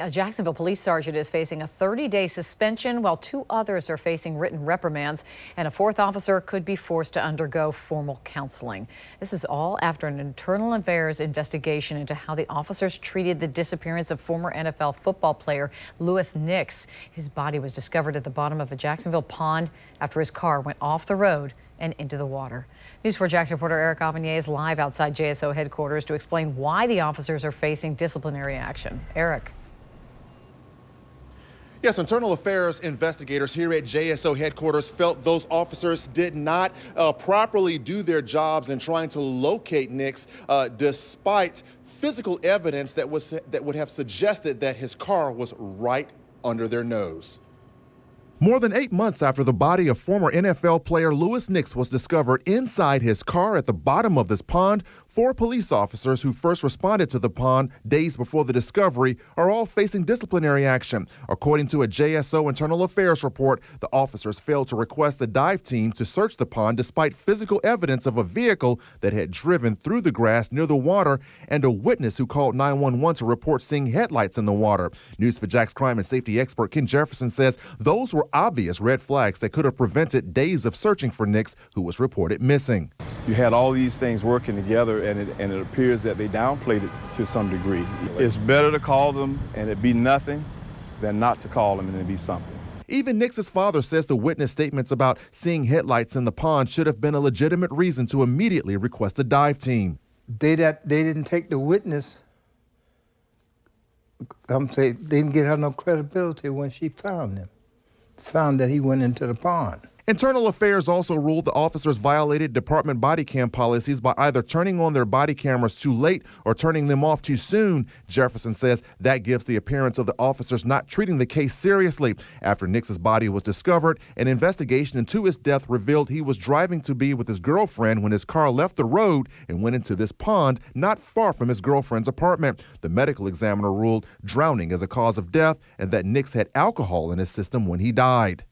A Jacksonville police sergeant is facing a 30-day suspension while 2 others are facing written reprimands, and a 4th officer could be forced to undergo formal counseling. This is all after an internal affairs investigation into how the officers treated the disappearance of former NFL football player Louis Nix. His body was discovered at the bottom of a Jacksonville pond after his car went off the road and into the water. News 4 Jax reporter Eric Avanier is live outside JSO headquarters to explain why the officers are facing disciplinary action. Eric. Yes, internal affairs investigators here at JSO headquarters felt those officers did not properly do their jobs in trying to locate Nix, despite physical evidence that would have suggested that his car was right under their nose. More than 8 months after the body of former NFL player Louis Nix was discovered inside his car at the bottom of this pond, 4 police officers who first responded to the pond days before the discovery are all facing disciplinary action. According to a JSO internal affairs report, the officers failed to request a dive team to search the pond despite physical evidence of a vehicle that had driven through the grass near the water and a witness who called 911 to report seeing headlights in the water. News 4 Jax crime and safety expert Ken Jefferson says those were obvious red flags that could have prevented days of searching for Nix, who was reported missing. You had all these things working together, and it appears that they downplayed it to some degree. It's better to call them and it be nothing than not to call them and it be something. Even Nix's father says the witness statements about seeing headlights in the pond should have been a legitimate reason to immediately request a dive team. They didn't take the witness. I'm saying they didn't get her no credibility when she found him. Found that he went into the pond. Internal Affairs also ruled the officers violated department body cam policies by either turning on their body cameras too late or turning them off too soon. Jefferson says that gives the appearance of the officers not treating the case seriously. After Nix's body was discovered, an investigation into his death revealed he was driving to be with his girlfriend when his car left the road and went into this pond not far from his girlfriend's apartment. The medical examiner ruled drowning as a cause of death and that Nix had alcohol in his system when he died.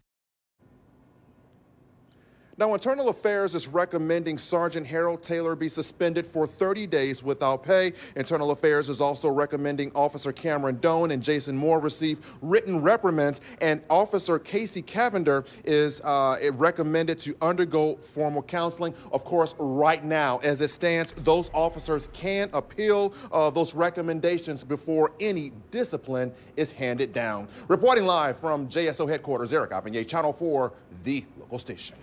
Now, Internal Affairs is recommending Sergeant Harold Taylor be suspended for 30 days without pay. Internal Affairs is also recommending Officer Cameron Doan and Jason Moore receive written reprimands, and Officer Casey Cavender is recommended to undergo formal counseling. Of course, right now, as it stands, those officers can appeal those recommendations before any discipline is handed down. Reporting live from JSO headquarters, Eric Avanier, Channel 4, the local station.